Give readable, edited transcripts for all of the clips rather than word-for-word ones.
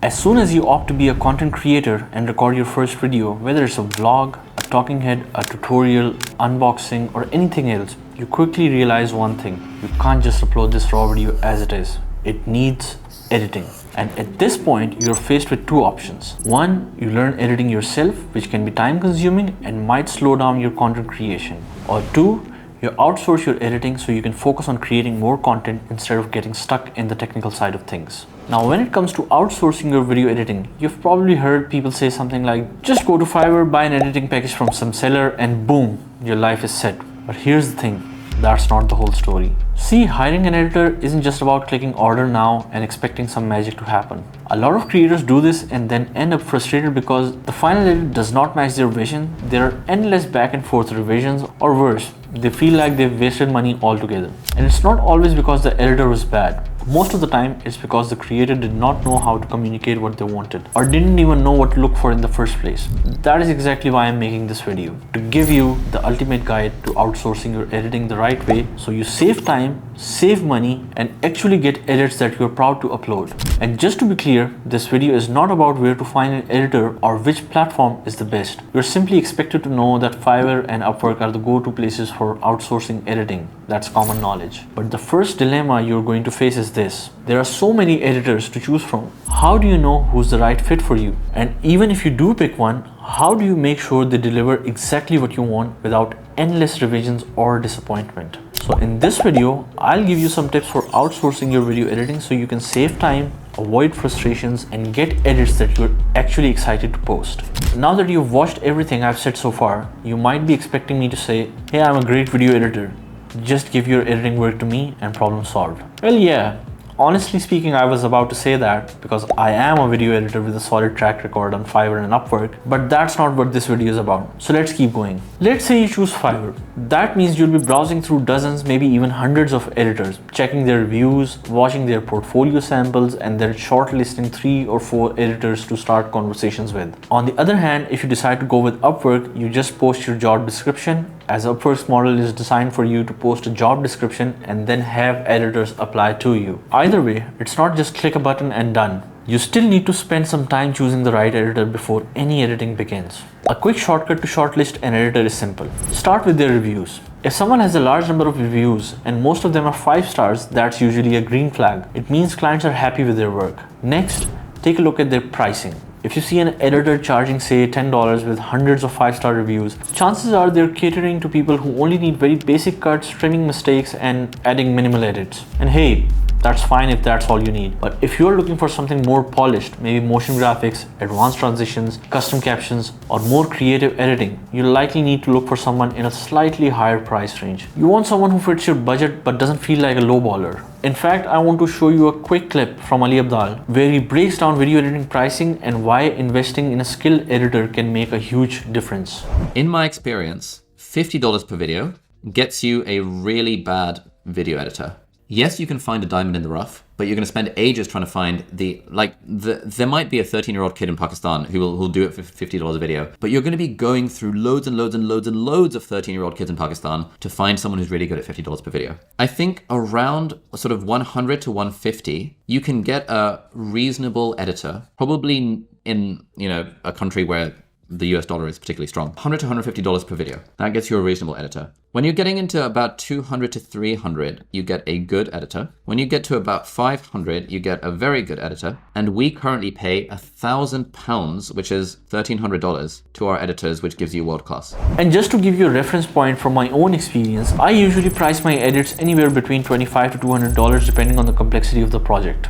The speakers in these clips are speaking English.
As soon as you opt to be a content creator and record your first video, whether it's a vlog, a talking head, a tutorial, unboxing, or anything else, you quickly realize one thing: you can't just upload this raw video as it is. It needs editing. And at this point, you're faced with two options. One, you learn editing yourself, which can be time consuming and might slow down your content creation. Or two, you outsource your editing so you can focus on creating more content instead of getting stuck in the technical side of things. Now, when it comes to outsourcing your video editing, you've probably heard people say something like, just go to Fiverr, buy an editing package from some seller, and boom, your life is set. But here's the thing, that's not the whole story. See, hiring an editor isn't just about clicking order now and expecting some magic to happen. A lot of creators do this and then end up frustrated because the final edit does not match their vision. There are endless back and forth revisions, or worse, they feel like they've wasted money altogether. And it's not always because the editor was bad. Most of the time, it's because the creator did not know how to communicate what they wanted, or didn't even know what to look for in the first place. That is exactly why I'm making this video, to give you the ultimate guide to outsourcing your editing the right way, so you save time, save money, and actually get edits that you're proud to upload. And just to be clear, this video is not about where to find an editor or which platform is the best. You're simply expected to know that Fiverr and Upwork are the go-to places for outsourcing editing. That's common knowledge. But the first dilemma you're going to face is this: there are so many editors to choose from. How do you know who's the right fit for you? And even if you do pick one, how do you make sure they deliver exactly what you want without endless revisions or disappointment? So in this video, I'll give you some tips for outsourcing your video editing so you can save time, avoid frustrations, and get edits that you're actually excited to post. Now that you've watched everything I've said so far, you might be expecting me to say, hey, I'm a great video editor. Just give your editing work to me and problem solved. Well, yeah. Honestly speaking, I was about to say that because I am a video editor with a solid track record on Fiverr and Upwork, but that's not what this video is about. So let's keep going. Let's say you choose Fiverr. That means you'll be browsing through dozens, maybe even hundreds of editors, checking their reviews, watching their portfolio samples, and then shortlisting 3 or 4 editors to start conversations with. On the other hand, if you decide to go with Upwork, you just post your job description, as Upwork's model is designed for you to post a job description and then have editors apply to you. Either way, it's not just click a button and done. You still need to spend some time choosing the right editor before any editing begins. A quick shortcut to shortlist an editor is simple. Start with their reviews. If someone has a large number of reviews and most of them are 5 stars, that's usually a green flag. It means clients are happy with their work. Next, take a look at their pricing. If you see an editor charging say $10 with hundreds of 5-star reviews, chances are they're catering to people who only need very basic cuts, trimming mistakes, and adding minimal edits. And hey, that's fine if that's all you need. But if you're looking for something more polished, maybe motion graphics, advanced transitions, custom captions, or more creative editing, you'll likely need to look for someone in a slightly higher price range. You want someone who fits your budget but doesn't feel like a lowballer. In fact, I want to show you a quick clip from Ali Abdal where he breaks down video editing pricing and why investing in a skilled editor can make a huge difference. In my experience, $50 per video gets you a really bad video editor. Yes, you can find a diamond in the rough, but you're going to spend ages trying to find there might be a 13-year-old kid in Pakistan who'll do it for $50 a video, but you're going to be going through loads and loads and loads and loads of 13-year-old kids in Pakistan to find someone who's really good at $50 per video. I think around sort of 100 to 150, you can get a reasonable editor, probably in, a country where the US dollar is particularly strong. $100 to $150 per video. That gets you a reasonable editor. When you're getting into about 200 to 300, you get a good editor. When you get to about 500, you get a very good editor. And we currently pay £1,000, which is $1,300 to our editors, which gives you world class. And just to give you a reference point from my own experience, I usually price my edits anywhere between $25 to $200 depending on the complexity of the project.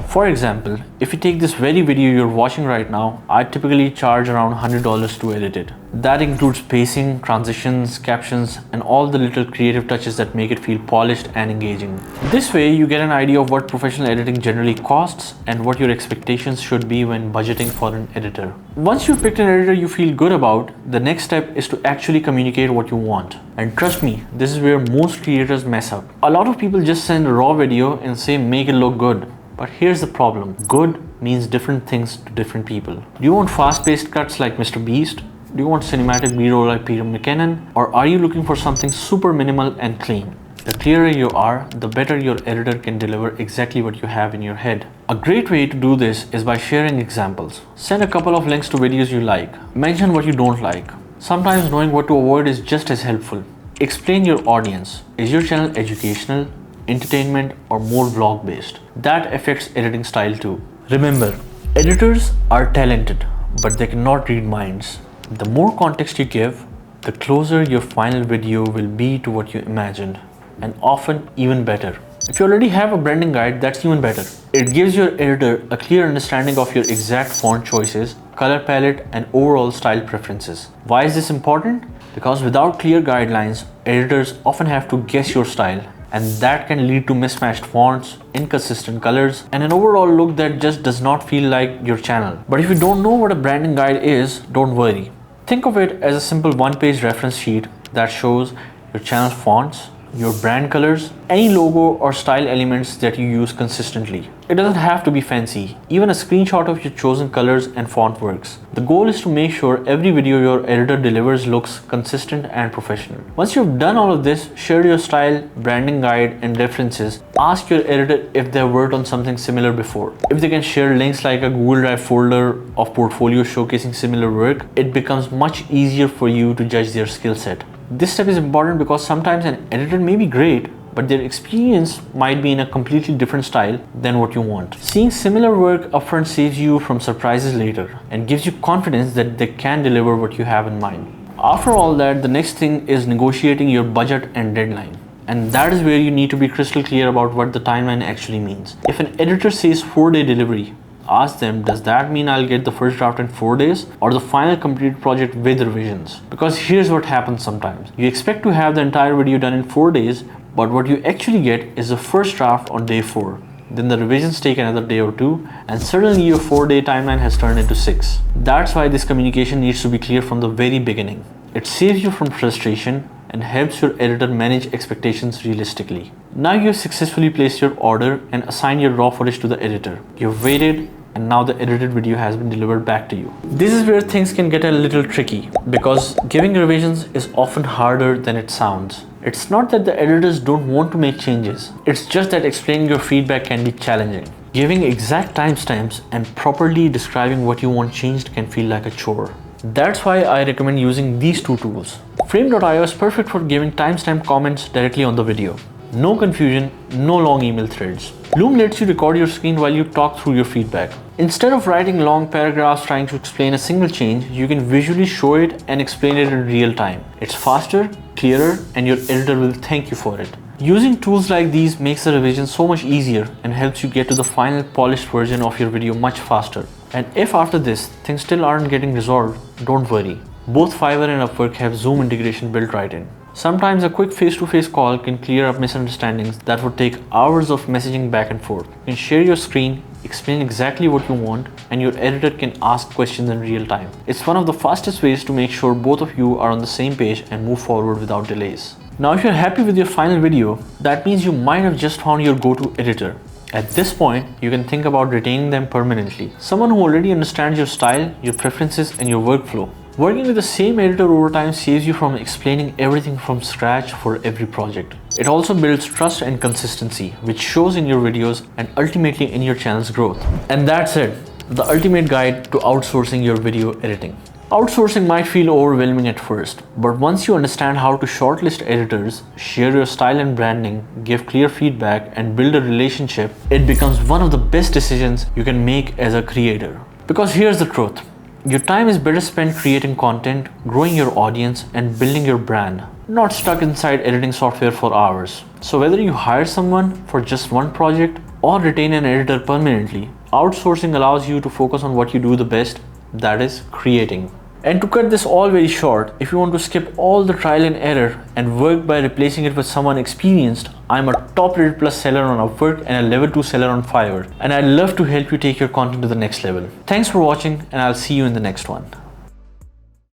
For example, if you take this very video you're watching right now, I typically charge around $100 to edit it. That includes pacing, transitions, captions, and all the little creative touches that make it feel polished and engaging. This way, you get an idea of what professional editing generally costs and what your expectations should be when budgeting for an editor. Once you've picked an editor you feel good about, the next step is to actually communicate what you want. And trust me, this is where most creators mess up. A lot of people just send a raw video and say make it look good. But here's the problem. Good means different things to different people. Do you want fast-paced cuts like Mr. Beast? Do you want cinematic B-roll like Peter McKinnon? Or are you looking for something super minimal and clean? The clearer you are, the better your editor can deliver exactly what you have in your head. A great way to do this is by sharing examples. Send a couple of links to videos you like. Mention what you don't like. Sometimes knowing what to avoid is just as helpful. Explain your audience. Is your channel educational, entertainment, or more vlog based? That affects editing style too. Remember, editors are talented, but they cannot read minds. The more context you give, the closer your final video will be to what you imagined, and often even better. If you already have a branding guide, that's even better. It gives your editor a clear understanding of your exact font choices, color palette, and overall style preferences. Why is this important? Because without clear guidelines, editors often have to guess your style, and that can lead to mismatched fonts, inconsistent colors, and an overall look that just does not feel like your channel. But if you don't know what a branding guide is, don't worry. Think of it as a simple one-page reference sheet that shows your channel's fonts, your brand colors, any logo or style elements that you use consistently. It doesn't have to be fancy. Even a screenshot of your chosen colors and font works. The goal is to make sure every video your editor delivers looks consistent and professional. Once you've done all of this, share your style, branding guide, and references. Ask your editor if they've worked on something similar before. If they can share links like a Google Drive folder of portfolios showcasing similar work, it becomes much easier for you to judge their skill set. This step is important because sometimes an editor may be great, but their experience might be in a completely different style than what you want. Seeing similar work upfront saves you from surprises later and gives you confidence that they can deliver what you have in mind. After all that, the next thing is negotiating your budget and deadline. And that is where you need to be crystal clear about what the timeline actually means. If an editor says 4-day delivery, ask them, does that mean I'll get the first draft in 4 days or the final complete project with revisions? Because here's what happens sometimes. You expect to have the entire video done in 4 days, but what you actually get is the first draft on day 4. Then the revisions take another day or 2, and suddenly your 4-day timeline has turned into 6. That's why this communication needs to be clear from the very beginning. It saves you from frustration and helps your editor manage expectations realistically. Now you've successfully placed your order and assigned your raw footage to the editor. You've waited, and now the edited video has been delivered back to you. This is where things can get a little tricky because giving revisions is often harder than it sounds. It's not that the editors don't want to make changes, it's just that explaining your feedback can be challenging. Giving exact timestamps and properly describing what you want changed can feel like a chore. That's why I recommend using these two tools. Frame.io is perfect for giving timestamp comments directly on the video. No confusion, no long email threads. Loom lets you record your screen while you talk through your feedback. Instead of writing long paragraphs trying to explain a single change, you can visually show it and explain it in real time. It's faster, clearer, and your editor will thank you for it. Using tools like these makes the revision so much easier and helps you get to the final polished version of your video much faster. And if after this, things still aren't getting resolved, don't worry. Both Fiverr and Upwork have Zoom integration built right in. Sometimes a quick face-to-face call can clear up misunderstandings that would take hours of messaging back and forth. You can share your screen, explain exactly what you want, and your editor can ask questions in real time. It's one of the fastest ways to make sure both of you are on the same page and move forward without delays. Now, if you're happy with your final video, that means you might have just found your go-to editor. At this point, you can think about retaining them permanently. Someone who already understands your style, your preferences, and your workflow. Working with the same editor over time saves you from explaining everything from scratch for every project. It also builds trust and consistency, which shows in your videos and ultimately in your channel's growth. And that's it, the ultimate guide to outsourcing your video editing. Outsourcing might feel overwhelming at first, but once you understand how to shortlist editors, share your style and branding, give clear feedback, and build a relationship, it becomes one of the best decisions you can make as a creator. Because here's the truth. Your time is better spent creating content, growing your audience, and building your brand, not stuck inside editing software for hours. So whether you hire someone for just one project or retain an editor permanently, outsourcing allows you to focus on what you do the best, that is, creating. And to cut this all very short, if you want to skip all the trial and error and work by replacing it with someone experienced, I'm a top rated plus seller on Upwork and a level 2 seller on Fiverr, and I'd love to help you take your content to the next level. Thanks for watching, and I'll see you in the next one.